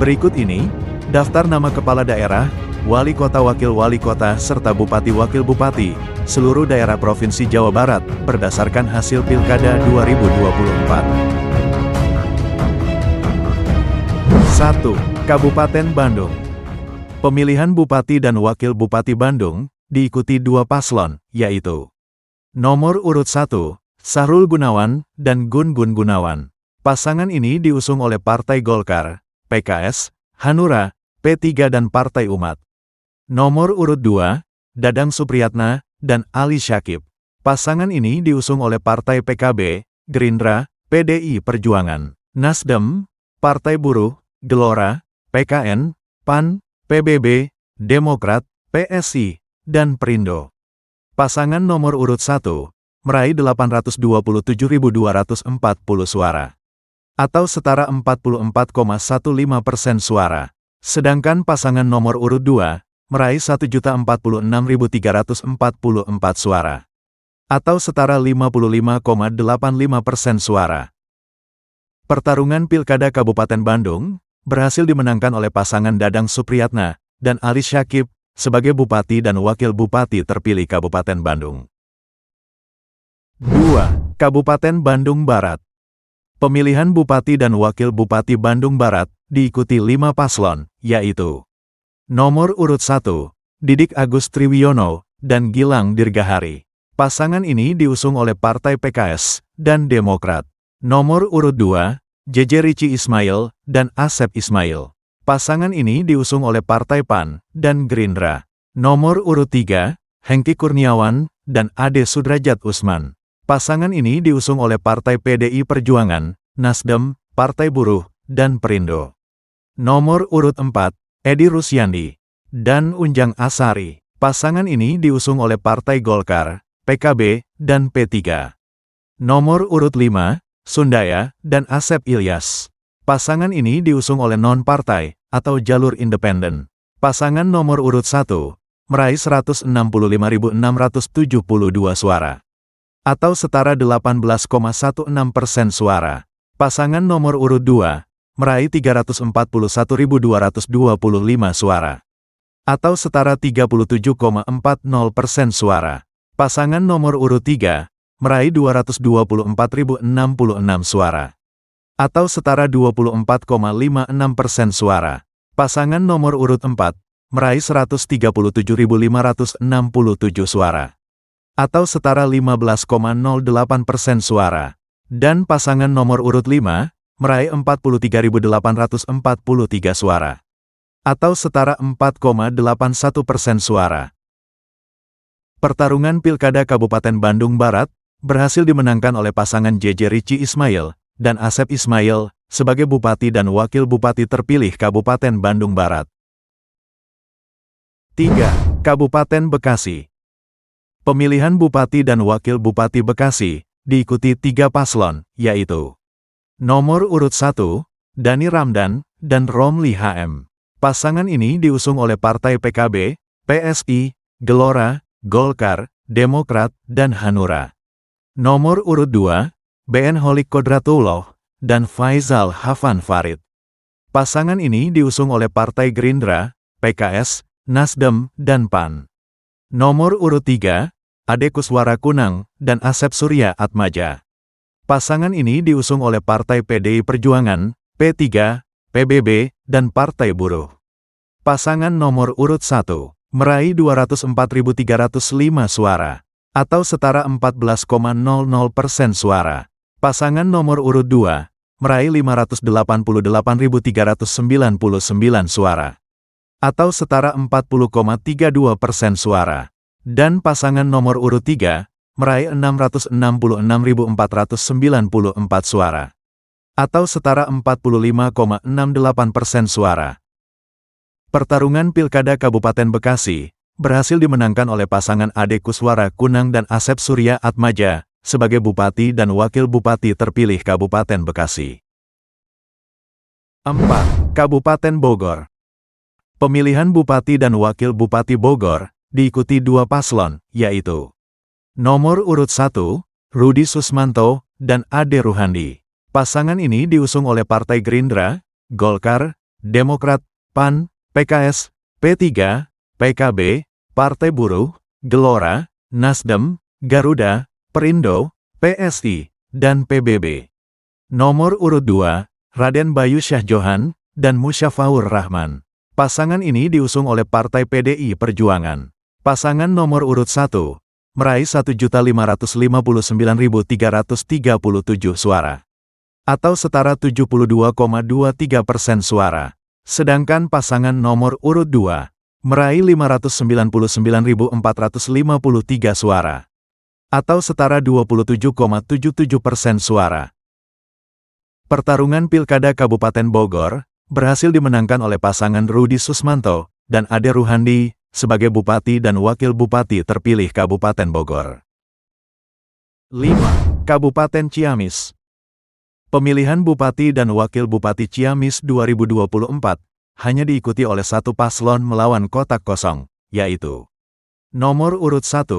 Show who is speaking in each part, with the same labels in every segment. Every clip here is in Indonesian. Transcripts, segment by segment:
Speaker 1: Berikut ini, daftar nama kepala daerah, wali kota wakil wali kota serta bupati wakil bupati, seluruh daerah Provinsi Jawa Barat, berdasarkan hasil Pilkada 2024. 1. Kabupaten Bandung. Pemilihan Bupati dan Wakil Bupati Bandung, diikuti dua paslon, yaitu nomor urut 1, Sahrul Gunawan, dan Gun Gun Gunawan. Pasangan ini diusung oleh Partai Golkar, PKS, Hanura, P3 dan Partai Umat. Nomor urut 2, Dadang Supriyatna, dan Ali Syakib. Pasangan ini diusung oleh Partai PKB, Gerindra, PDI Perjuangan, Nasdem, Partai Buruh, Gelora, PKN, PAN, PBB, Demokrat, PSI, dan Perindo. Pasangan nomor urut 1, meraih 827.240 suara, atau setara 44,15% suara. Sedangkan pasangan nomor urut 2, meraih 1.046.344 suara, atau setara 55,85% suara. Pertarungan Pilkada Kabupaten Bandung berhasil dimenangkan oleh pasangan Dadang Supriyatna dan Ali Syakib sebagai Bupati dan Wakil Bupati terpilih Kabupaten Bandung. 2. Kabupaten Bandung Barat. Pemilihan Bupati dan Wakil Bupati Bandung Barat diikuti 5 paslon, yaitu nomor urut 1, Didik Agus Triwiyono, dan Gilang Dirgahari. Pasangan ini diusung oleh Partai PKS dan Demokrat. Nomor urut 2, JJ Rici Ismail, dan Asep Ismail. Pasangan ini diusung oleh Partai PAN dan Gerindra. Nomor urut 3, Hengki Kurniawan, dan Ade Sudrajat Usman. Pasangan ini diusung oleh Partai PDI Perjuangan, Nasdem, Partai Buruh, dan Perindo. Nomor urut 4, Edi Rusyandi, dan Unjang Asari. Pasangan ini diusung oleh Partai Golkar, PKB, dan P3. Nomor urut 5, Sundaya, dan Asep Ilyas. Pasangan ini diusung oleh non-partai, atau jalur independen. Pasangan nomor urut 1, meraih 165.672 suara, atau setara 18,16% suara. Pasangan nomor urut 2, meraih 341.225 suara, atau setara 37,40% suara. Pasangan nomor urut 3, meraih 224.066 suara, atau setara 24,56% suara. Pasangan nomor urut 4, meraih 137.567 suara, atau setara 15,08% suara. Dan pasangan nomor urut 5, meraih 43.843 suara, atau setara 4,81% suara. Pertarungan Pilkada Kabupaten Bandung Barat berhasil dimenangkan oleh pasangan JJ Rici Ismail dan Asep Ismail sebagai Bupati dan Wakil Bupati terpilih Kabupaten Bandung Barat. 3. Kabupaten Bekasi. Pemilihan Bupati dan Wakil Bupati Bekasi diikuti 3 paslon, yaitu nomor urut 1, Dani Ramdan, dan Romli HM. Pasangan ini diusung oleh Partai PKB, PSI, Gelora, Golkar, Demokrat, dan Hanura. Nomor urut 2, BN Holik Kodratullah, dan Faizal Hafan Farid. Pasangan ini diusung oleh Partai Gerindra, PKS, Nasdem, dan PAN. Nomor urut 3, Ade Kuswara Kunang, dan Asep Surya Atmaja. Pasangan ini diusung oleh Partai PDI Perjuangan, P3, PBB, dan Partai Buruh. Pasangan nomor urut 1, meraih 204.305 suara, atau setara 14,00% suara. Pasangan nomor urut 2, meraih 588.399 suara, atau setara 40,32% suara. Dan pasangan nomor urut 3, meraih 666.494 suara, atau setara 45,68% suara. Pertarungan Pilkada Kabupaten Bekasi berhasil dimenangkan oleh pasangan Ade Kuswara Kunang dan Asep Surya Atmaja sebagai Bupati dan Wakil Bupati terpilih Kabupaten Bekasi. 4. Kabupaten Bogor. Pemilihan Bupati dan Wakil Bupati Bogor diikuti 2 paslon, yaitu nomor urut 1, Rudi Susmanto, dan Ade Ruhandi. Pasangan ini diusung oleh Partai Gerindra, Golkar, Demokrat, PAN, PKS, P3, PKB, Partai Buruh, Gelora, Nasdem, Garuda, Perindo, PSI, dan PBB. Nomor urut 2, Raden Bayu Syah Johan, dan Musyafaur Rahman. Pasangan ini diusung oleh Partai PDI Perjuangan. Pasangan nomor urut 1, meraih 1.559.337 suara. Atau setara 72,23% suara. Sedangkan pasangan nomor urut 2, meraih 599.453 suara. Atau setara 27,77% suara. Pertarungan Pilkada Kabupaten Bogor berhasil dimenangkan oleh pasangan Rudi Susmanto dan Ade Ruhandi sebagai Bupati dan Wakil Bupati terpilih Kabupaten Bogor. 5. Kabupaten Ciamis. Pemilihan Bupati dan Wakil Bupati Ciamis 2024 hanya diikuti oleh satu paslon melawan kotak kosong, yaitu nomor urut 1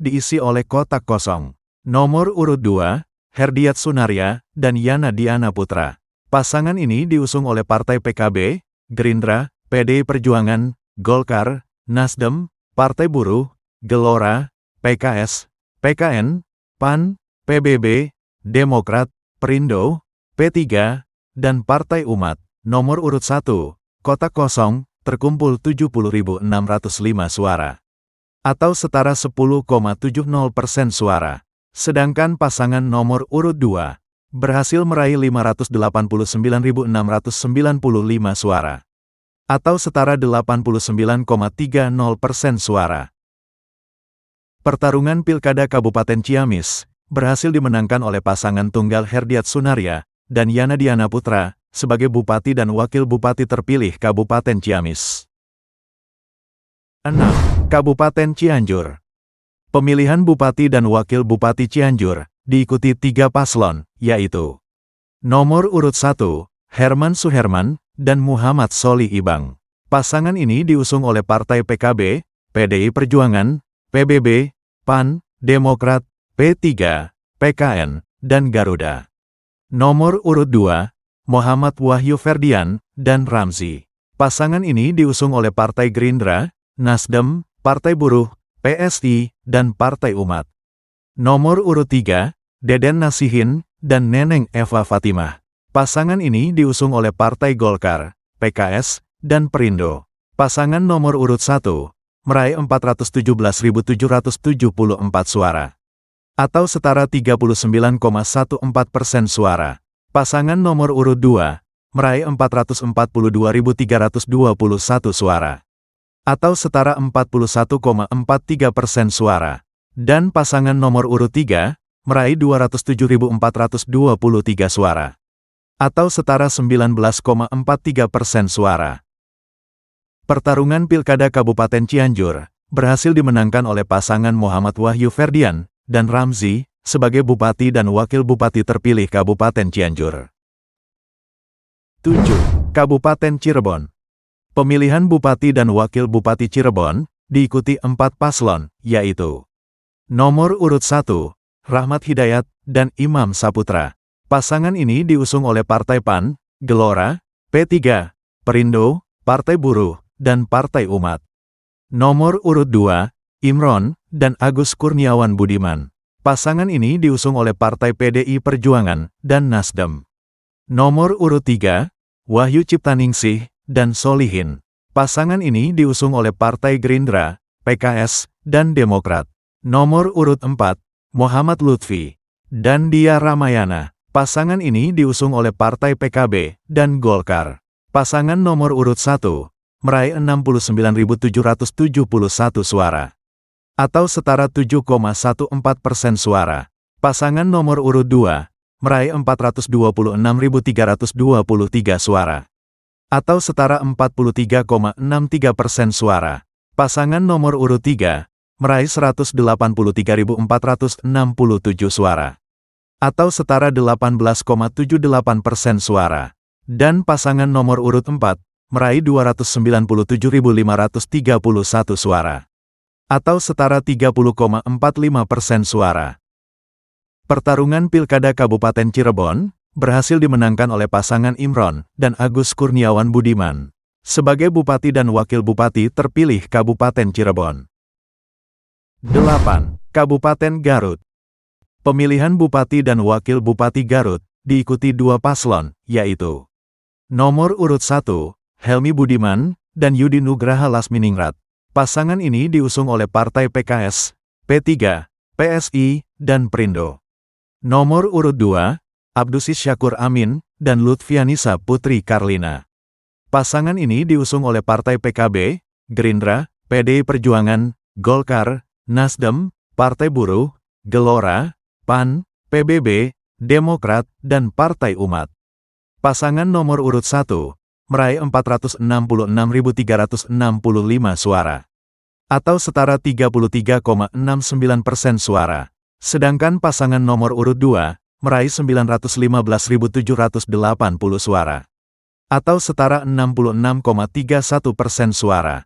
Speaker 1: diisi oleh kotak kosong, nomor urut 2 Herdiat Sunaria dan Yana Diana Putra. Pasangan ini diusung oleh Partai PKB, Gerindra, PDI Perjuangan, Golkar, Nasdem, Partai Buruh, Gelora, PKS, PKN, PAN, PBB, Demokrat, Perindo, P3, dan Partai Umat. Nomor urut 1, kotak kosong, terkumpul 70.605 suara. Atau setara 10,70% suara. Sedangkan pasangan nomor urut 2, berhasil meraih 589.695 suara. Atau setara 89,30% suara. Pertarungan Pilkada Kabupaten Ciamis berhasil dimenangkan oleh pasangan tunggal Herdiat Sunaria dan Yana Diana Putra sebagai Bupati dan Wakil Bupati terpilih Kabupaten Ciamis. 6. Kabupaten Cianjur. Pemilihan Bupati dan Wakil Bupati Cianjur diikuti 3 paslon, yaitu nomor urut 1, Herman Suherman, dan Muhammad Soli Ibang. Pasangan ini diusung oleh Partai PKB, PDI Perjuangan, PBB, PAN, Demokrat, P3, PKN, dan Garuda. Nomor urut 2, Muhammad Wahyu Ferdian, dan Ramzi. Pasangan ini diusung oleh Partai Gerindra, Nasdem, Partai Buruh, PSI, dan Partai Umat. Nomor urut 3, Deden Nasihin, dan Neneng Eva Fatimah. Pasangan ini diusung oleh Partai Golkar, PKS, dan Perindo. Pasangan nomor urut 1, meraih 417.774 suara. Atau setara 39,14% suara. Pasangan nomor urut 2, meraih 442.321 suara. Atau setara 41,43% suara. Dan pasangan nomor urut 3, meraih 207.423 suara. Atau setara 19,43% suara. Pertarungan Pilkada Kabupaten Cianjur berhasil dimenangkan oleh pasangan Muhammad Wahyu Ferdian dan Ramzi sebagai Bupati dan Wakil Bupati terpilih Kabupaten Cianjur. 7. Kabupaten Cirebon. Pemilihan Bupati dan Wakil Bupati Cirebon diikuti 4 paslon, yaitu nomor urut 1, Rahmat Hidayat, dan Imam Saputra. Pasangan ini diusung oleh Partai PAN, Gelora, P3, Perindo, Partai Buruh, dan Partai Umat. Nomor urut 2, Imron, dan Agus Kurniawan Budiman. Pasangan ini diusung oleh Partai PDI Perjuangan dan Nasdem. Nomor urut 3, Wahyu Ciptaningsih, dan Solihin. Pasangan ini diusung oleh Partai Gerindra, PKS, dan Demokrat. Nomor urut 4, Muhammad Lutfi, dan Dia Ramayana. Pasangan ini diusung oleh Partai PKB dan Golkar. Pasangan nomor urut 1, meraih 69.771 suara. Atau setara 7,14% suara. Pasangan nomor urut 2, meraih 426.323 suara. Atau setara 43,63% suara. Pasangan nomor urut 3, meraih 183.467 suara. Atau setara 18,78% suara. Dan pasangan nomor urut 4, meraih 297.531 suara. Atau setara 30,45% suara. Pertarungan Pilkada Kabupaten Cirebon berhasil dimenangkan oleh pasangan Imron dan Agus Kurniawan Budiman sebagai Bupati dan Wakil Bupati terpilih Kabupaten Cirebon. 8. Kabupaten Garut. Pemilihan Bupati dan Wakil Bupati Garut diikuti dua paslon, yaitu nomor urut 1, Helmi Budiman, dan Yudi Nugraha Lasminingrat. Pasangan ini diusung oleh Partai PKS, P3, PSI, dan Perindo. Nomor urut 2, Abdusis Syakur Amin, dan Lutfianisa Putri Karlina. Pasangan ini diusung oleh Partai PKB, Gerindra, PDI Perjuangan, Golkar, Nasdem, Partai Buruh, Gelora, PAN, PBB, Demokrat, dan Partai Umat. Pasangan nomor urut 1 meraih 466.365 suara, atau setara 33,69% suara. Sedangkan pasangan nomor urut 2 meraih 915.780 suara, atau setara 66,31% suara.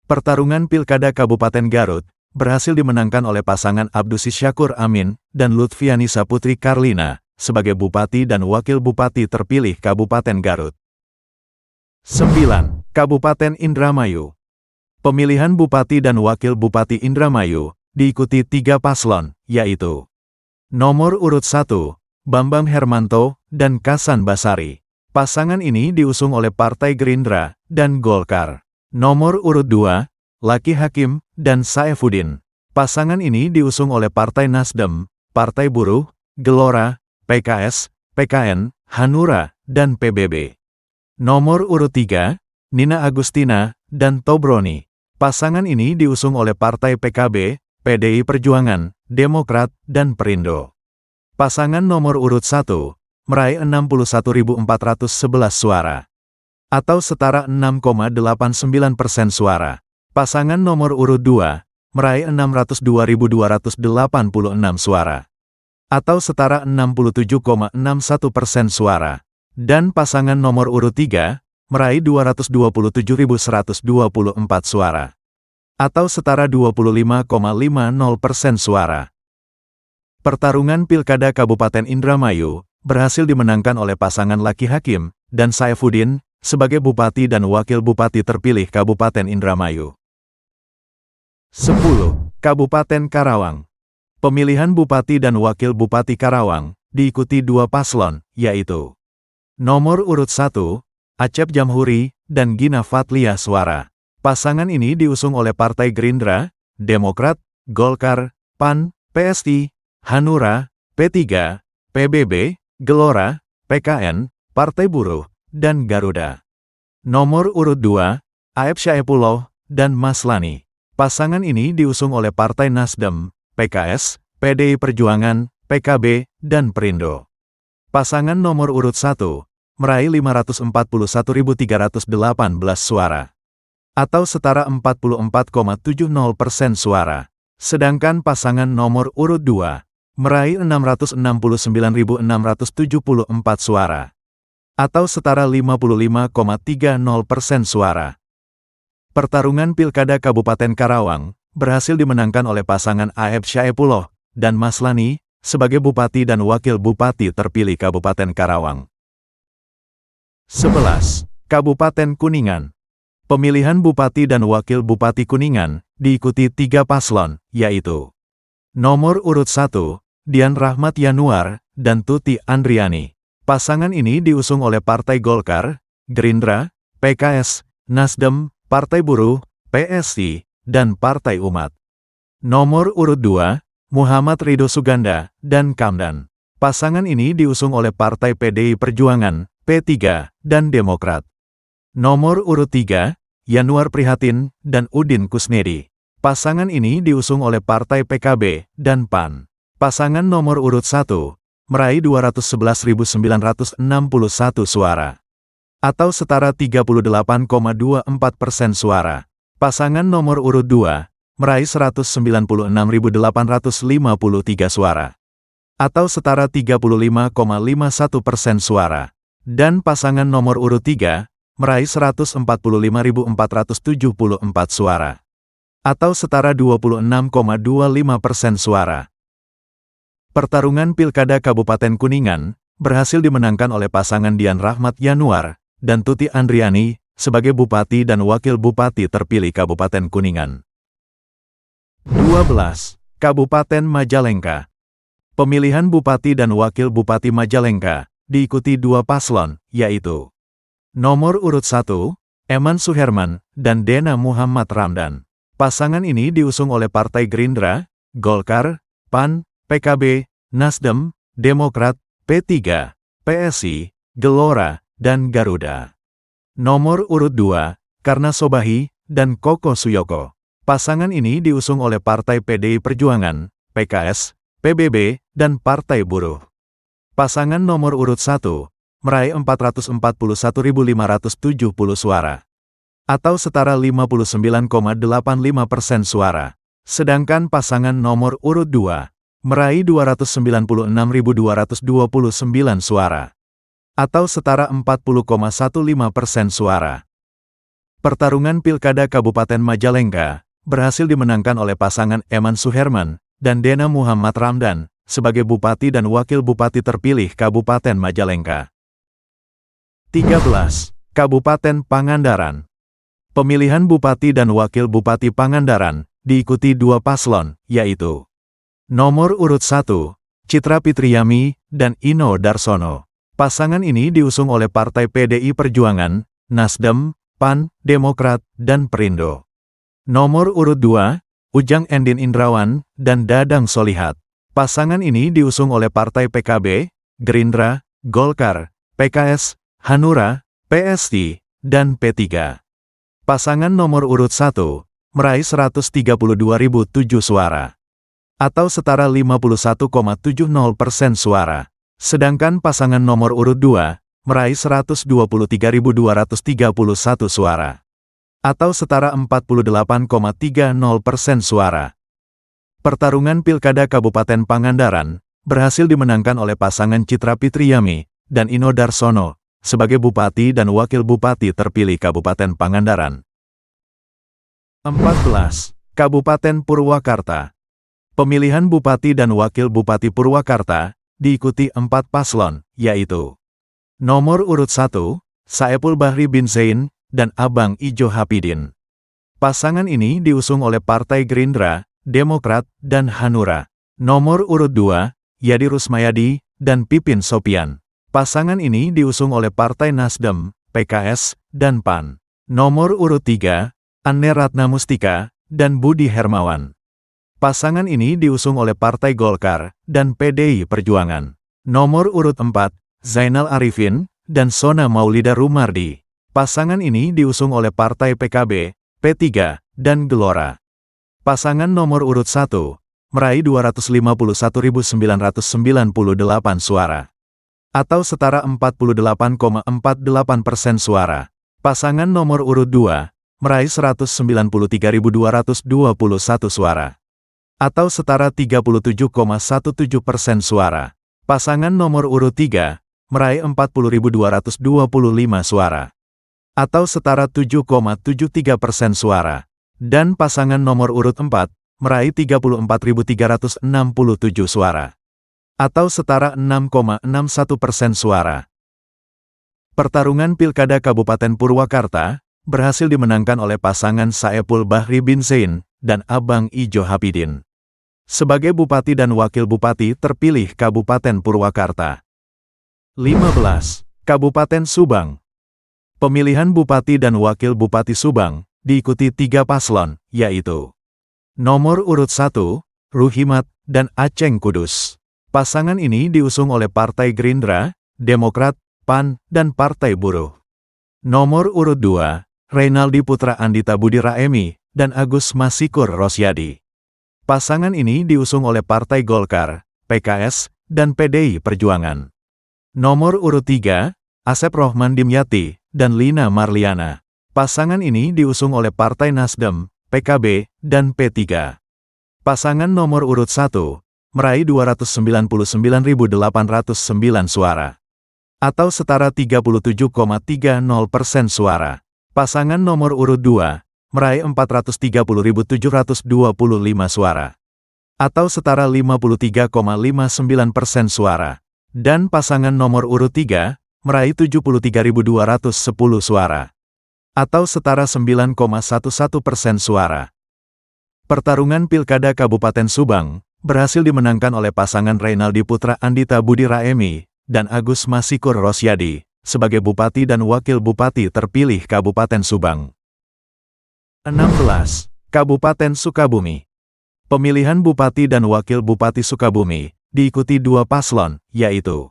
Speaker 1: Pertarungan Pilkada Kabupaten Garut berhasil dimenangkan oleh pasangan Abdusis Syakur Amin dan Lutfianisa Putri Karlina sebagai Bupati dan Wakil Bupati terpilih Kabupaten Garut. 9. Kabupaten Indramayu. Pemilihan Bupati dan Wakil Bupati Indramayu diikuti 3 paslon, yaitu nomor urut 1, Bambang Hermanto, dan Kasan Basari. Pasangan ini diusung oleh Partai Gerindra dan Golkar. Nomor urut 2, Laki Hakim, dan Saefuddin. Pasangan ini diusung oleh Partai Nasdem, Partai Buruh, Gelora, PKS, PKN, Hanura, dan PBB. Nomor urut 3, Nina Agustina, dan Tobroni. Pasangan ini diusung oleh Partai PKB, PDI Perjuangan, Demokrat, dan Perindo. Pasangan nomor urut 1 meraih 61.411 suara, atau setara 6,89% suara. Pasangan nomor urut 2 meraih 602.286 suara, atau setara 67,61% suara. Dan pasangan nomor urut 3 meraih 227.124 suara, atau setara 25,50% suara. Pertarungan Pilkada Kabupaten Indramayu berhasil dimenangkan oleh pasangan Laki Hakim dan Saefuddin sebagai Bupati dan Wakil Bupati terpilih Kabupaten Indramayu. 10. Kabupaten Karawang. Pemilihan Bupati dan Wakil Bupati Karawang diikuti 2 paslon, yaitu nomor urut 1, Acep Jamhuri, dan Gina Fatlia Suara. Pasangan ini diusung oleh Partai Gerindra, Demokrat, Golkar, PAN, PSI, Hanura, P3, PBB, Gelora, PKN, Partai Buruh, dan Garuda. Nomor urut 2, Aep Syaepullah, dan Maslani. Pasangan ini diusung oleh Partai Nasdem, PKS, PDI Perjuangan, PKB, dan Perindo. Pasangan nomor urut 1 meraih 541.318 suara, atau setara 44,70% suara. Sedangkan pasangan nomor urut 2 meraih 669.674 suara, atau setara 55,30% suara. Pertarungan Pilkada Kabupaten Karawang berhasil dimenangkan oleh pasangan Aep Syaepullah dan Maslani sebagai Bupati dan Wakil Bupati terpilih Kabupaten Karawang. 11. Kabupaten Kuningan. Pemilihan Bupati dan Wakil Bupati Kuningan diikuti 3 paslon, yaitu nomor urut 1, Dian Rahmat Yanuar, dan Tuti Andriani. Pasangan ini diusung oleh Partai Golkar, Gerindra, PKS, Nasdem, Partai Buruh, PSI, dan Partai Umat. Nomor urut 2, Muhammad Ridho Suganda, dan Kamdan. Pasangan ini diusung oleh Partai PDI Perjuangan, P3, dan Demokrat. Nomor urut 3, Yanuar Prihatin, dan Udin Kusnedi. Pasangan ini diusung oleh Partai PKB dan PAN. Pasangan nomor urut 1 meraih 211.961 suara, atau setara 38,24% suara. Pasangan nomor urut 2 meraih 196.853 suara, atau setara 35,51% suara. Dan pasangan nomor urut 3 meraih 145.474 suara, atau setara 26,25% suara. Pertarungan Pilkada Kabupaten Kuningan berhasil dimenangkan oleh pasangan Dian Rahmat Yanuar dan Tuti Andriani sebagai Bupati dan Wakil Bupati terpilih Kabupaten Kuningan. 12. Kabupaten Majalengka. Pemilihan Bupati dan Wakil Bupati Majalengka diikuti dua paslon, yaitu nomor urut 1, Eman Suherman dan Dena Muhammad Ramdan. Pasangan ini diusung oleh Partai Gerindra, Golkar, PAN, PKB, Nasdem, Demokrat, P3, PSI, Gelora, dan Garuda. Nomor urut 2, Karna Sobahi dan Koko Suyoko. Pasangan ini diusung oleh Partai PDI Perjuangan, PKS, PBB, dan Partai Buruh. Pasangan nomor urut 1 meraih 441.570 suara, atau setara 59,85% suara. Sedangkan pasangan nomor urut 2 meraih 296.229 suara, atau setara 40,15% suara. Pertarungan Pilkada Kabupaten Majalengka berhasil dimenangkan oleh pasangan Eman Suherman dan Dena Muhammad Ramdan sebagai Bupati dan Wakil Bupati terpilih Kabupaten Majalengka. 13. Kabupaten Pangandaran. Pemilihan Bupati dan Wakil Bupati Pangandaran diikuti dua paslon, yaitu nomor urut 1, Citra Fitriami dan Ino Darsono. Pasangan ini diusung oleh Partai PDI Perjuangan, Nasdem, PAN, Demokrat, dan Perindo. Nomor urut 2, Ujang Endin Indrawan dan Dadang Solihat. Pasangan ini diusung oleh Partai PKB, Gerindra, Golkar, PKS, Hanura, PSI, dan P3. Pasangan nomor urut 1 meraih 132.007 suara, atau setara 51,70% suara. Sedangkan pasangan nomor urut 2 meraih 123.231 suara, atau setara 48,30% suara. Pertarungan Pilkada Kabupaten Pangandaran berhasil dimenangkan oleh pasangan Citra Fitriami dan Ino Darsono sebagai Bupati dan Wakil Bupati terpilih Kabupaten Pangandaran. 14. Kabupaten Purwakarta. Pemilihan Bupati dan Wakil Bupati Purwakarta diikuti 4 paslon, yaitu nomor urut 1, Saepul Bahri bin Zain dan Abang Ijo Hapidin. Pasangan ini diusung oleh Partai Gerindra, Demokrat, dan Hanura. Nomor urut 2, Yadi Rusmayadi dan Pipin Sopian. Pasangan ini diusung oleh Partai Nasdem, PKS, dan PAN. Nomor urut 3, Anne Ratna Mustika dan Budi Hermawan. Pasangan ini diusung oleh Partai Golkar dan PDI Perjuangan. Nomor urut 4, Zainal Arifin dan Sona Maulida Rumardi. Pasangan ini diusung oleh Partai PKB, P3, dan Gelora. Pasangan nomor urut 1 meraih 251.998 suara, atau setara 48,48% suara. Pasangan nomor urut 2 meraih 193.221 suara, atau setara 37,17% suara. Pasangan nomor urut 3 meraih 40.225 suara, atau setara 7,73% suara. Dan pasangan nomor urut 4 meraih 34.367 suara, atau setara 6,61% suara. Pertarungan Pilkada Kabupaten Purwakarta berhasil dimenangkan oleh pasangan Saepul Bahri bin Zain dan Abang Ijo Hapidin sebagai Bupati dan Wakil Bupati terpilih Kabupaten Purwakarta. 15. Kabupaten Subang. Pemilihan Bupati dan Wakil Bupati Subang diikuti 3 paslon, yaitu nomor urut 1, Ruhimat dan Aceng Kudus. Pasangan ini diusung oleh Partai Gerindra, Demokrat, PAN, dan Partai Buruh. Nomor urut 2, Reynaldi Putra Andita Budi Raemi dan Agus Masikur Rosyadi. Pasangan ini diusung oleh Partai Golkar, PKS, dan PDI Perjuangan. Nomor urut 3, Asep Rohman Dimyati dan Lina Marliana. Pasangan ini diusung oleh Partai Nasdem, PKB, dan P3. Pasangan nomor urut 1 meraih 299.809 suara, atau setara 37,30% suara. Pasangan nomor urut 2 meraih 430.725 suara, atau setara 53,59% suara. Dan pasangan nomor urut 3, meraih 73.210 suara. Atau setara 9,11% suara. Pertarungan Pilkada Kabupaten Subang berhasil dimenangkan oleh pasangan Reynaldi Putra Andita Budi Raemi dan Agus Masikur Rosyadi sebagai Bupati dan Wakil Bupati terpilih Kabupaten Subang. 16. Kabupaten Sukabumi. Pemilihan Bupati dan Wakil Bupati Sukabumi diikuti dua paslon, yaitu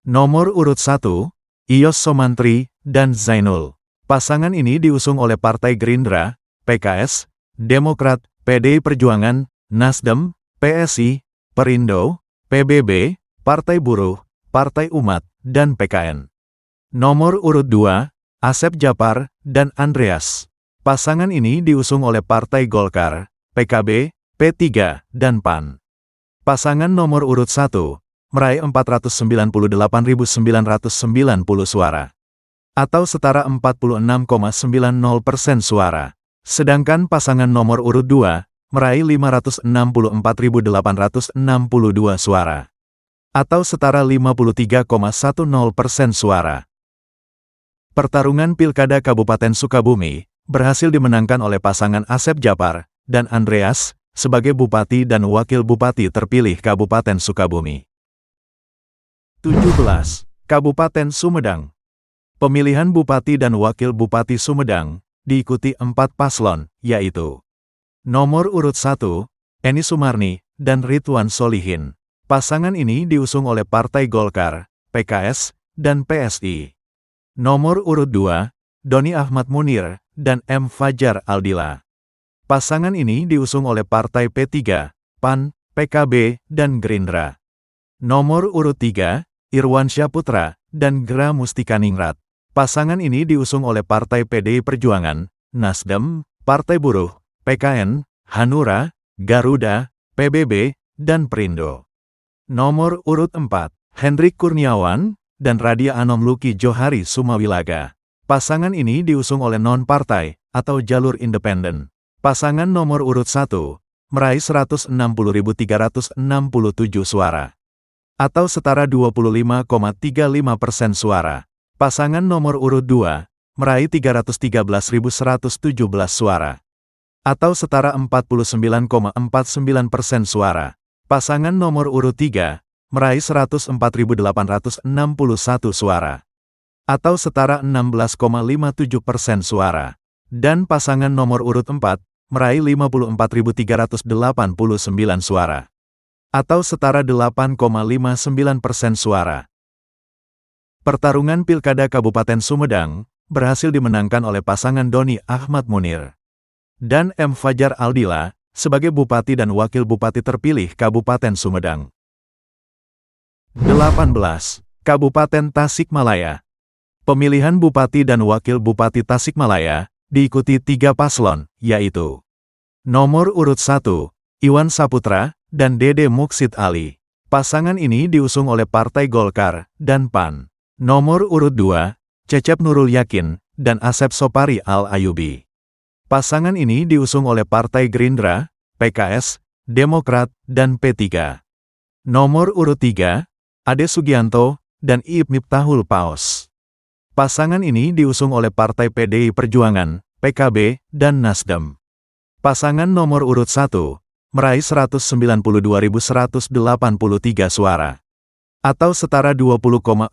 Speaker 1: nomor urut 1, Iyos Somantri dan Zainul. Pasangan ini diusung oleh Partai Gerindra, PKS, Demokrat, PDI Perjuangan, Nasdem, PSI, Perindo, PBB, Partai Buruh, Partai Umat, dan PKN. Nomor urut 2, Asep Japar dan Andreas. Pasangan ini diusung oleh Partai Golkar, PKB, P3, dan PAN. Pasangan nomor urut 1 meraih 498.990 suara. Atau setara 46,90% suara. Sedangkan pasangan nomor urut 2 meraih 564.862 suara. Atau setara 53,10% suara. Pertarungan Pilkada Kabupaten Sukabumi berhasil dimenangkan oleh pasangan Asep Japar dan Andreas sebagai Bupati dan Wakil Bupati terpilih Kabupaten Sukabumi. 17. Kabupaten Sumedang. Pemilihan Bupati dan Wakil Bupati Sumedang diikuti 4 paslon, yaitu nomor urut 1, Eni Sumarni dan Ridwan Solihin. Pasangan ini diusung oleh Partai Golkar, PKS, dan PSI. Nomor urut 2, Doni Ahmad Munir dan M. Fajar Aldila. Pasangan ini diusung oleh Partai P3, PAN, PKB, dan Gerindra. Nomor urut 3, Irwan Syaputra dan Gra Mustikaningrat. Pasangan ini diusung oleh Partai PDI Perjuangan, Nasdem, Partai Buruh, PKN, Hanura, Garuda, PBB, dan Perindo. Nomor urut 4, Hendrik Kurniawan dan Radia Anom Luki Johari Sumawilaga. Pasangan ini diusung oleh non-partai atau jalur independen. Pasangan nomor urut 1 meraih 160.367 suara. Atau setara 25,35% suara. Pasangan nomor urut 2 meraih 313.117 suara. Atau setara 49,49% suara. Pasangan nomor urut 3 meraih 104.861 suara. Atau setara 16,57% suara. Dan pasangan nomor urut 4 meraih 54.389 suara. Atau setara 8,59% suara. Pertarungan Pilkada Kabupaten Sumedang berhasil dimenangkan oleh pasangan Doni Ahmad Munir dan M. Fajar Aldila sebagai Bupati dan Wakil Bupati terpilih Kabupaten Sumedang. 18. Kabupaten Tasikmalaya. Pemilihan Bupati dan Wakil Bupati Tasikmalaya diikuti 3 paslon, yaitu nomor urut 1, Iwan Saputra dan Dede Muksid Ali. Pasangan ini diusung oleh Partai Golkar dan PAN. Nomor urut 2, Cecep Nurul Yakin dan Asep Sopari Al-Ayubi. Pasangan ini diusung oleh Partai Gerindra, PKS, Demokrat, dan P3. Nomor urut 3, Ade Sugianto dan Iip Miftahul Paos. Pasangan ini diusung oleh Partai PDI Perjuangan, PKB, dan Nasdem. Pasangan nomor urut 1 meraih 192.183 suara. Atau setara 20,49%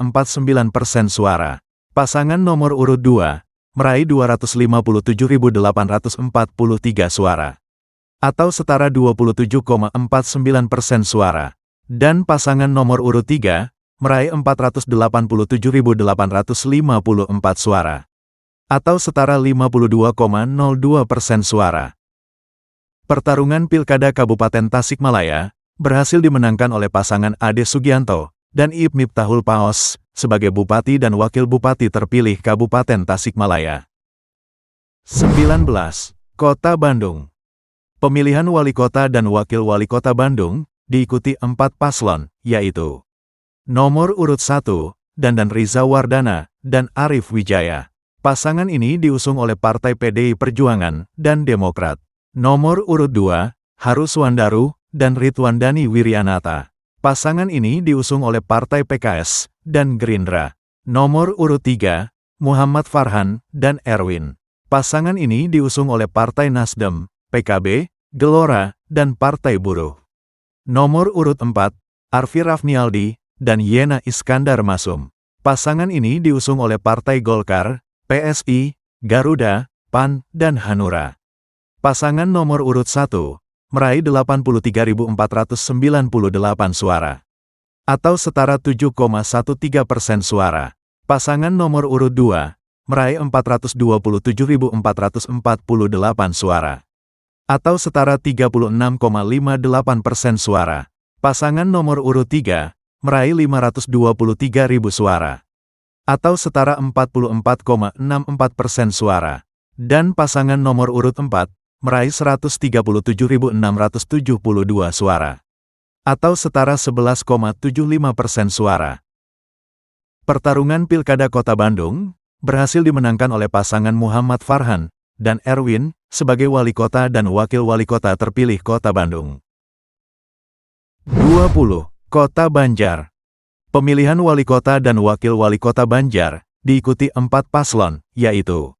Speaker 1: suara. Pasangan nomor urut 2 meraih 257.843 suara. Atau setara 27,49% suara. Dan pasangan nomor urut 3 meraih 487.854 suara. Atau setara 52,02% suara. Pertarungan Pilkada Kabupaten Tasikmalaya berhasil dimenangkan oleh pasangan Ade Sugianto dan Iip Miftahul Paos sebagai Bupati dan Wakil Bupati terpilih Kabupaten Tasikmalaya. 19. Kota Bandung. Pemilihan Wali Kota dan Wakil Wali Kota Bandung diikuti 4 paslon, yaitu nomor urut 1, Dandan Riza Wardana dan Arif Wijaya. Pasangan ini diusung oleh Partai PDI Perjuangan dan Demokrat. Nomor urut 2, Haru Suandaru dan Ridwan Dhani Wiryanata. Pasangan ini diusung oleh Partai PKS dan Gerindra. Nomor urut 3, Muhammad Farhan dan Erwin. Pasangan ini diusung oleh Partai Nasdem, PKB, Gelora, dan Partai Buruh. Nomor urut 4, Arfi Rafnialdi dan Yena Iskandar Masum. Pasangan ini diusung oleh Partai Golkar, PSI, Garuda, PAN, dan Hanura. Pasangan nomor urut 1, meraih 83.498 suara, atau setara 7,13% suara. Pasangan nomor urut 2, meraih 427.448 suara, atau setara 36,58% suara. Pasangan nomor urut 3, meraih 523.000 suara, atau setara 44,64% suara. Dan pasangan nomor urut 4, meraih 137.672 suara, atau setara 11,75% suara. Pertarungan Pilkada Kota Bandung berhasil dimenangkan oleh pasangan Muhammad Farhan dan Erwin sebagai wali kota dan wakil wali kota terpilih Kota Bandung. 20. Kota Banjar. Pemilihan wali kota dan wakil wali kota Banjar diikuti 4 paslon, yaitu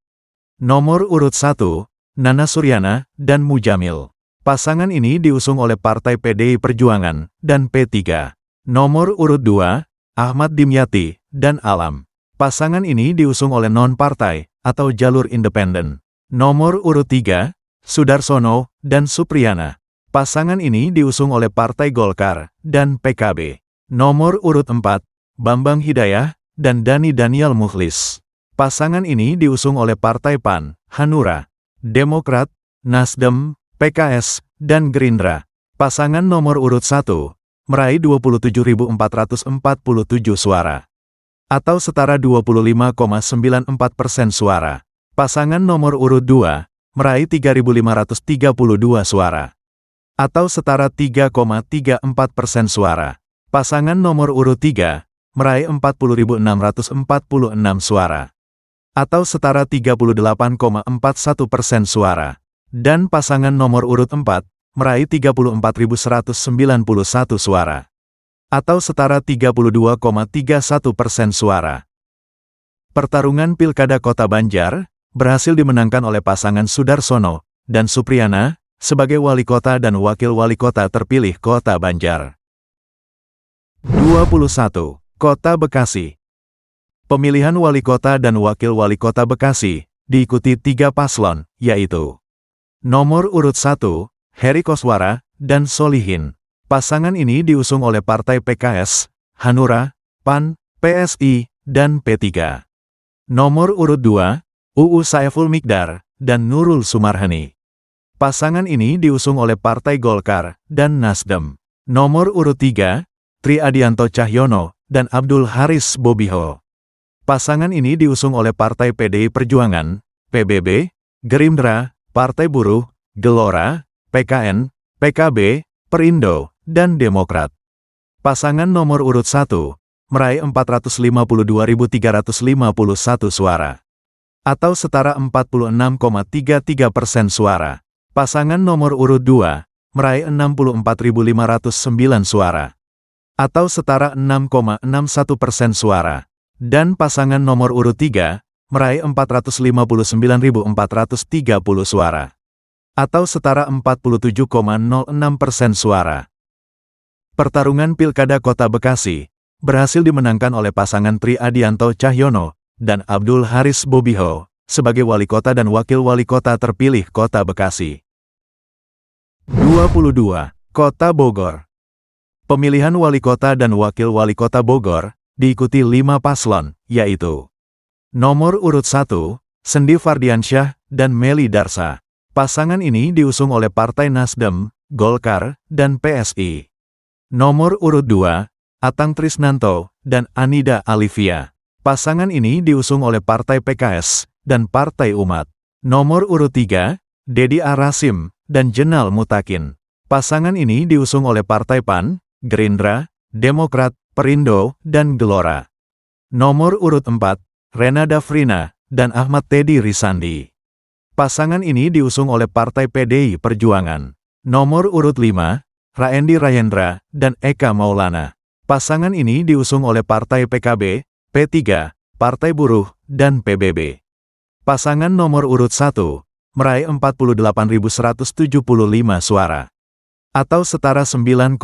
Speaker 1: nomor urut 1, Nana Suryana dan Mujamil. Pasangan ini diusung oleh Partai PDI Perjuangan dan P3. Nomor urut 2, Ahmad Dimyati dan Alam. Pasangan ini diusung oleh non-partai atau jalur independen. Nomor urut 3, Sudarsono dan Supriyana. Pasangan ini diusung oleh Partai Golkar dan PKB. Nomor urut 4, Bambang Hidayah dan Dani Daniel Mukhlis. Pasangan ini diusung oleh Partai PAN, Hanura, Demokrat, Nasdem, PKS, dan Gerindra. Pasangan nomor urut 1, meraih 27.447 suara, atau setara 25,94% suara. Pasangan nomor urut 2, meraih 3.532 suara, atau setara 3,34% suara. Pasangan nomor urut 3, meraih 40.646 suara, atau setara 38,41% suara. Dan pasangan nomor urut 4, meraih 34.191 suara, atau setara 32,31% suara. Pertarungan Pilkada Kota Banjar berhasil dimenangkan oleh pasangan Sudarsono dan Supriyana sebagai wali kota dan wakil wali kota terpilih Kota Banjar. 21. Kota Bekasi. Pemilihan wali kota dan wakil wali kota Bekasi diikuti 3 paslon, yaitu nomor urut 1, Heri Koswara dan Solihin. Pasangan ini diusung oleh Partai PKS, Hanura, PAN, PSI, dan P3. Nomor urut 2, UU Saiful Mikdar dan Nurul Sumarhani. Pasangan ini diusung oleh Partai Golkar dan Nasdem. Nomor urut 3, Tri Adianto Cahyono dan Abdul Haris Bobiho. Pasangan ini diusung oleh Partai PDI Perjuangan, PBB, Gerindra, Partai Buruh, Gelora, PKN, PKB, Perindo, dan Demokrat. Pasangan nomor urut 1, meraih 452.351 suara, atau setara 46,33% suara. Pasangan nomor urut 2, meraih 64.509 suara, atau setara 6,61% suara. Dan pasangan nomor urut 3, meraih 459.430 suara, atau setara 47,06% suara. Pertarungan Pilkada Kota Bekasi berhasil dimenangkan oleh pasangan Tri Adianto Cahyono dan Abdul Haris Bobiho sebagai wali kota dan wakil wali kota terpilih Kota Bekasi. 22. Kota Bogor. Pemilihan wali kota dan wakil wali kota Bogor diikuti 5 paslon, yaitu nomor urut 1, Sendi Fardiansyah dan Meli Darsa. Pasangan ini diusung oleh Partai Nasdem, Golkar, dan PSI. Nomor urut 2, Atang Trisnanto dan Anida Alivia. Pasangan ini diusung oleh Partai PKS dan Partai Umat. Nomor urut 3, Dedi Arasim dan Jenal Mutakin. Pasangan ini diusung oleh Partai PAN, Gerindra, Demokrat, Perindo, dan Gelora. Nomor urut 4, Rena Dafrina dan Ahmad Teddy Risandi. Pasangan ini diusung oleh Partai PDI Perjuangan. Nomor urut 5, Raendi Rayendra, dan Eka Maulana. Pasangan ini diusung oleh Partai PKB, P3, Partai Buruh, dan PBB. Pasangan nomor urut 1 meraih 48.175 suara, atau setara 9,66%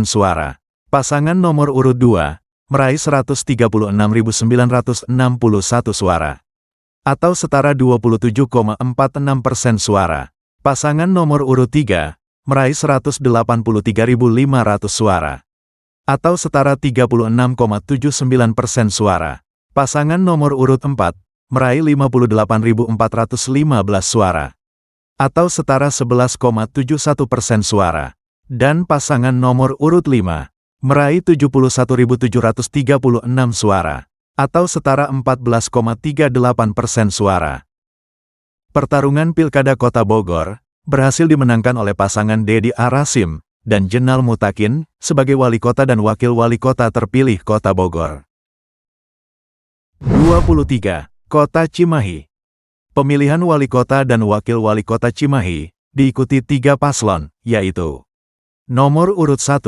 Speaker 1: suara. Pasangan nomor urut 2 meraih 136.961 suara, atau setara 27,46% suara. Pasangan nomor urut 3 meraih 183.500 suara, atau setara 36,79% suara. Pasangan nomor urut 4 meraih 58.415 suara, atau setara 11,71% suara. Dan pasangan nomor urut 5 meraih 71.736 suara, atau setara 14,38% suara. Pertarungan Pilkada Kota Bogor berhasil dimenangkan oleh pasangan Dedi Arasim dan Jenal Mutakin sebagai wali kota dan wakil wali kota terpilih Kota Bogor. 23. Kota Cimahi. Pemilihan wali kota dan wakil wali kota Cimahi diikuti 3 paslon, yaitu nomor urut 1,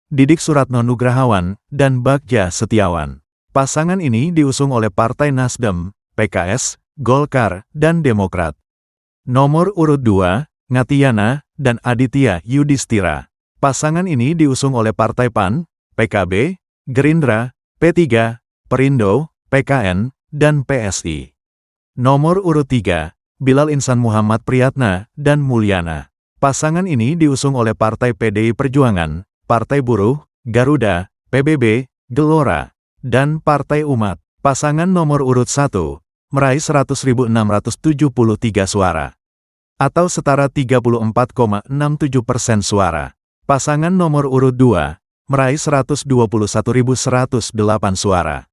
Speaker 1: Didik Suratno Nugrahawan, dan Bagja Setiawan. Pasangan ini diusung oleh Partai Nasdem, PKS, Golkar, dan Demokrat. Nomor urut 2, Ngatiana, dan Aditya Yudhistira. Pasangan ini diusung oleh Partai PAN, PKB, Gerindra, P3, Perindo, PKN, dan PSI. Nomor urut 3, Bilal Insan Muhammad Priyatna, dan Mulyana. Pasangan ini diusung oleh Partai PDI Perjuangan, Partai Buruh, Garuda, PBB, Gelora, dan Partai Umat. Pasangan nomor urut 1 meraih 100.673 suara, atau setara 34,67% suara. Pasangan nomor urut 2 meraih 121.108 suara,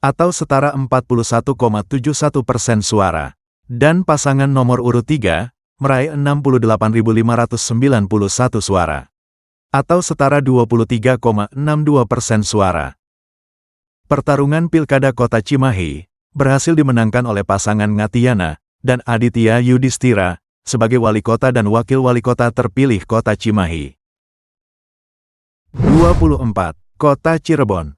Speaker 1: atau setara 41,71% suara. Dan pasangan nomor urut 3 meraih 68.591 suara, atau setara 23,62% suara. Pertarungan Pilkada Kota Cimahi berhasil dimenangkan oleh pasangan Ngatiana dan Aditya Yudhistira sebagai wali kota dan wakil wali kota terpilih Kota Cimahi. 24. Kota Cirebon.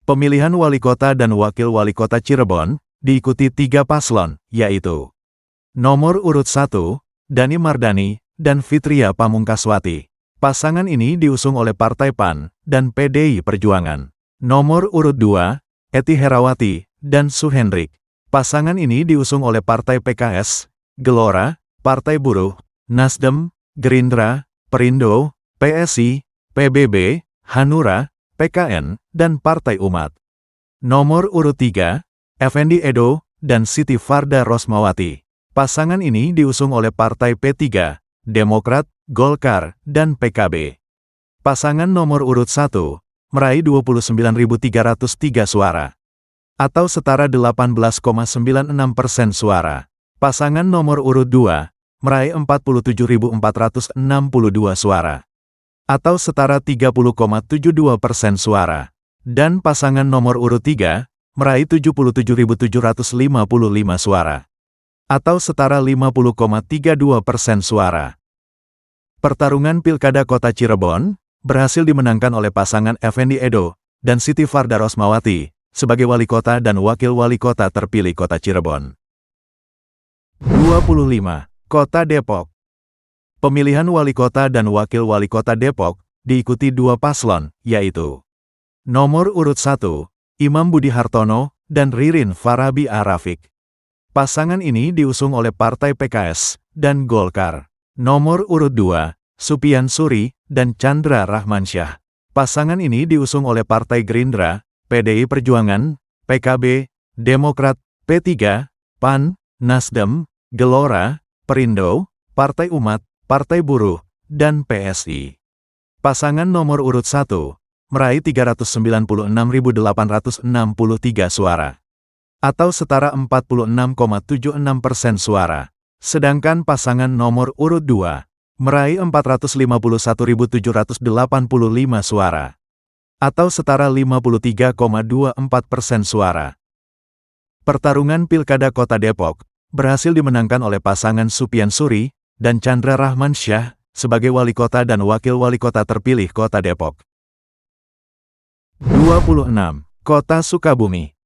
Speaker 1: Pemilihan wali kota dan wakil wali kota Cirebon diikuti 3 paslon, yaitu nomor urut 1, Dani Mardani, dan Fitria Pamungkaswati. Pasangan ini diusung oleh Partai PAN dan PDI Perjuangan. Nomor urut 2, Eti Herawati, dan Suhendrik. Pasangan ini diusung oleh Partai PKS, Gelora, Partai Buruh, Nasdem, Gerindra, Perindo, PSI, PBB, Hanura, PKN, dan Partai Umat. Nomor urut 3, Effendi Edo, dan Siti Farda Rosmawati. Pasangan ini diusung oleh Partai P3, Demokrat, Golkar, dan PKB. Pasangan nomor urut 1 meraih 29.303 suara, atau setara 18,96% suara. Pasangan nomor urut 2 meraih 47.462 suara, atau setara 30,72% suara. Dan pasangan nomor urut 3 meraih 77.755 suara, atau setara 50,32% suara. Pertarungan Pilkada Kota Cirebon berhasil dimenangkan oleh pasangan Effendi Edo dan Siti Farda Rosmawati sebagai wali kota dan wakil wali kota terpilih Kota Cirebon. 25. Kota Depok. Pemilihan wali kota dan wakil wali kota Depok diikuti 2 paslon, yaitu nomor urut 1, Imam Budi Hartono, dan Ririn Farabi Arafik. Pasangan ini diusung oleh Partai PKS dan Golkar. Nomor urut 2, Supian Suri, dan Chandra Rahmansyah. Pasangan ini diusung oleh Partai Gerindra, PDI Perjuangan, PKB, Demokrat, P3, PAN, Nasdem, Gelora, Perindo, Partai Umat, Partai Buruh, dan PSI. Pasangan nomor urut 1 meraih 396.863 suara, atau setara 46,76% suara. Sedangkan pasangan nomor urut 2 meraih 451.785 suara, atau setara 53,24% suara. Pertarungan Pilkada Kota Depok berhasil dimenangkan oleh pasangan Supian Suri dan Chandra Rahmansyah sebagai wali kota dan wakil wali kota terpilih Kota Depok. 26. Kota Sukabumi.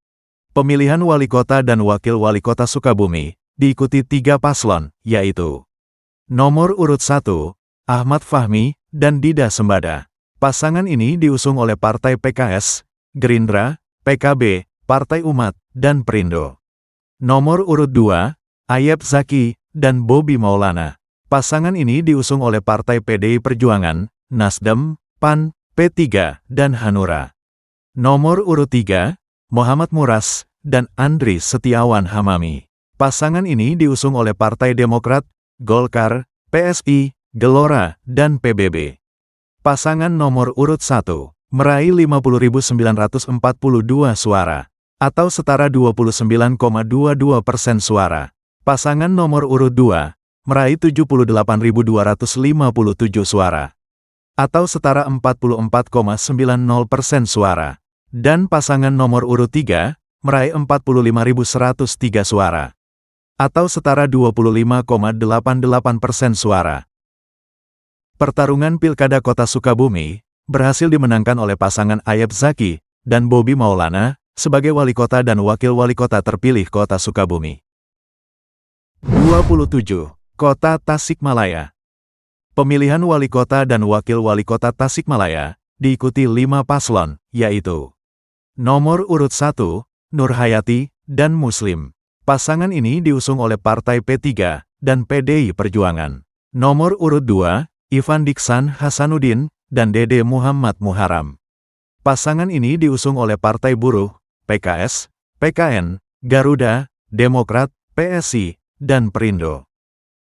Speaker 1: Pemilihan wali kota dan wakil wali kota Sukabumi diikuti 3 paslon, yaitu nomor urut 1, Ahmad Fahmi, dan Dida Sembada. Pasangan ini diusung oleh Partai PKS, Gerindra, PKB, Partai Umat, dan Perindo. Nomor urut 2, Ayep Zaki, dan Bobi Maulana. Pasangan ini diusung oleh Partai PDI Perjuangan, Nasdem, PAN, P3, dan Hanura. Nomor urut 3, Muhammad Muras, dan Andri Setiawan Hamami. Pasangan ini diusung oleh Partai Demokrat, Golkar, PSI, Gelora, dan PBB. Pasangan nomor urut 1, meraih 50.942 suara, atau setara 29,22% suara. Pasangan nomor urut 2, meraih 78.257 suara, atau setara 44,90% suara. Dan pasangan nomor urut 3, meraih 45.103 suara, atau setara 25,88% suara. Pertarungan Pilkada Kota Sukabumi berhasil dimenangkan oleh pasangan Ayep Zaki dan Bobi Maulana sebagai wali kota dan wakil wali kota terpilih Kota Sukabumi. 27. Kota Tasikmalaya. Pemilihan wali kota dan wakil wali kota Tasikmalaya diikuti 5 paslon, yaitu nomor urut 1, Nur Hayati, dan Muslim. Pasangan ini diusung oleh Partai P3 dan PDI Perjuangan. Nomor urut 2, Ivan Diksan Hasanuddin, dan Dede Muhammad Muharam. Pasangan ini diusung oleh Partai Buruh, PKS, PKN, Garuda, Demokrat, PSI, dan Perindo.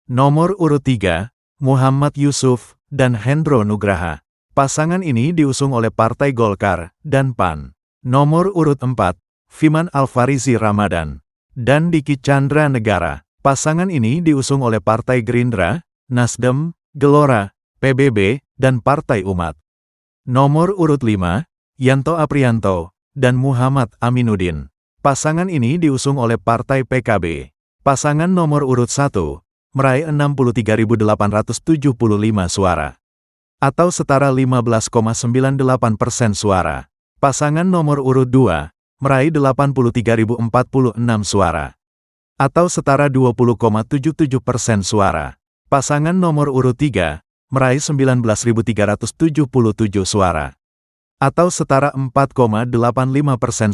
Speaker 1: Nomor urut 3, Muhammad Yusuf, dan Hendro Nugraha. Pasangan ini diusung oleh Partai Golkar dan PAN. Nomor urut 4, Fiman Alfarizi Ramadan, dan Diki Chandra Negara. Pasangan ini diusung oleh Partai Gerindra, Nasdem, Gelora, PBB, dan Partai Umat. Nomor urut 5, Yanto Aprianto, dan Muhammad Aminuddin. Pasangan ini diusung oleh Partai PKB. Pasangan nomor urut 1, meraih 63.875 suara, atau setara 15,98% suara. Pasangan nomor urut 2, meraih 83.046 suara, atau setara 20,77% suara. Pasangan nomor urut 3, meraih 19.377 suara, atau setara 4,85%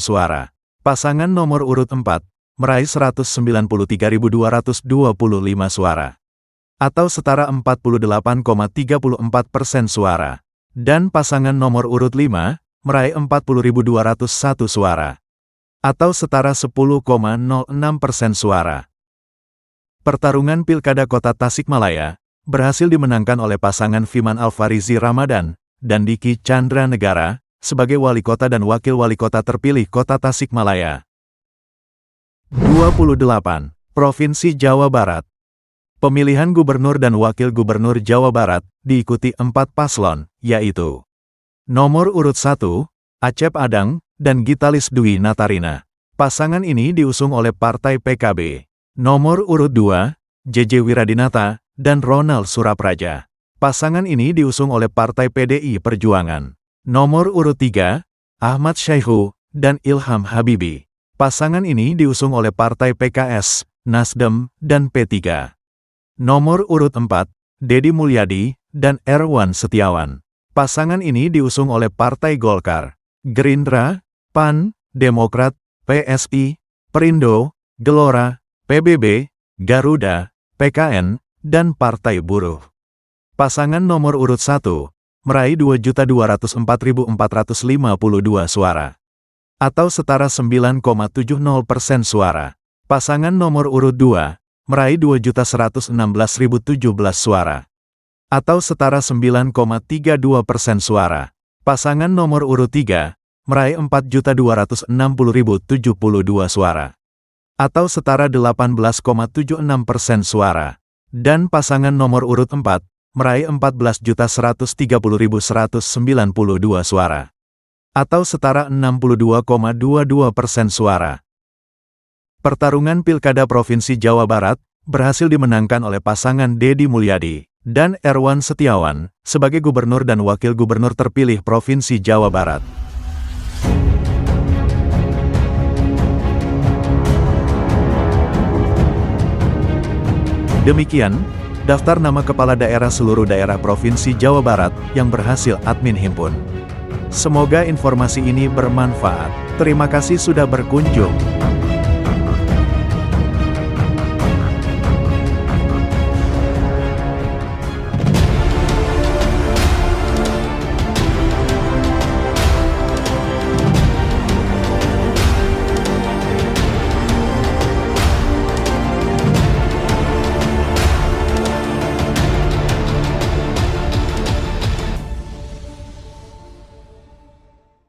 Speaker 1: suara. Pasangan nomor urut 4, meraih 193.225 suara, atau setara 48,34% suara. Dan pasangan nomor urut 5, meraih 40.201 suara, atau setara 10,06% suara. Pertarungan Pilkada Kota Tasikmalaya berhasil dimenangkan oleh pasangan Fiman Alfarizi Ramadan dan Diki Chandra Negara sebagai wali kota dan wakil wali kota terpilih Kota Tasikmalaya. 28. Provinsi Jawa Barat. Pemilihan gubernur dan wakil gubernur Jawa Barat diikuti 4 paslon, yaitu nomor urut 1, Acep Adang, dan Gitalis Dwi Natarina. Pasangan ini diusung oleh Partai PKB. Nomor urut 2, JJ Wiradinata, dan Ronald Surapraja. Pasangan ini diusung oleh Partai PDI Perjuangan. Nomor urut 3, Ahmad Syaihu, dan Ilham Habibi. Pasangan ini diusung oleh Partai PKS, Nasdem, dan P3. Nomor urut 4, Deddy Mulyadi, dan Erwan Setiawan. Pasangan ini diusung oleh Partai Golkar, Gerindra, PAN, Demokrat, PSI, Perindo, Gelora, PBB, Garuda, PKN, dan Partai Buruh. Pasangan nomor urut 1, meraih 2.204.452 suara, atau setara 9,70% suara. Pasangan nomor urut 2, meraih 2.116.017 suara, atau setara 9,32% suara. Pasangan nomor urut 3, meraih 4.260.072 suara, atau setara 18,76% suara. Dan pasangan nomor urut 4, meraih 14.130.192 suara, atau setara 62,22% suara. Pertarungan Pilkada Provinsi Jawa Barat berhasil dimenangkan oleh pasangan Deddy Mulyadi dan Erwan Setiawan, sebagai Gubernur dan Wakil Gubernur terpilih Provinsi Jawa Barat. Demikian, daftar nama kepala daerah seluruh daerah Provinsi Jawa Barat yang berhasil admin himpun. Semoga informasi ini bermanfaat. Terima kasih sudah berkunjung.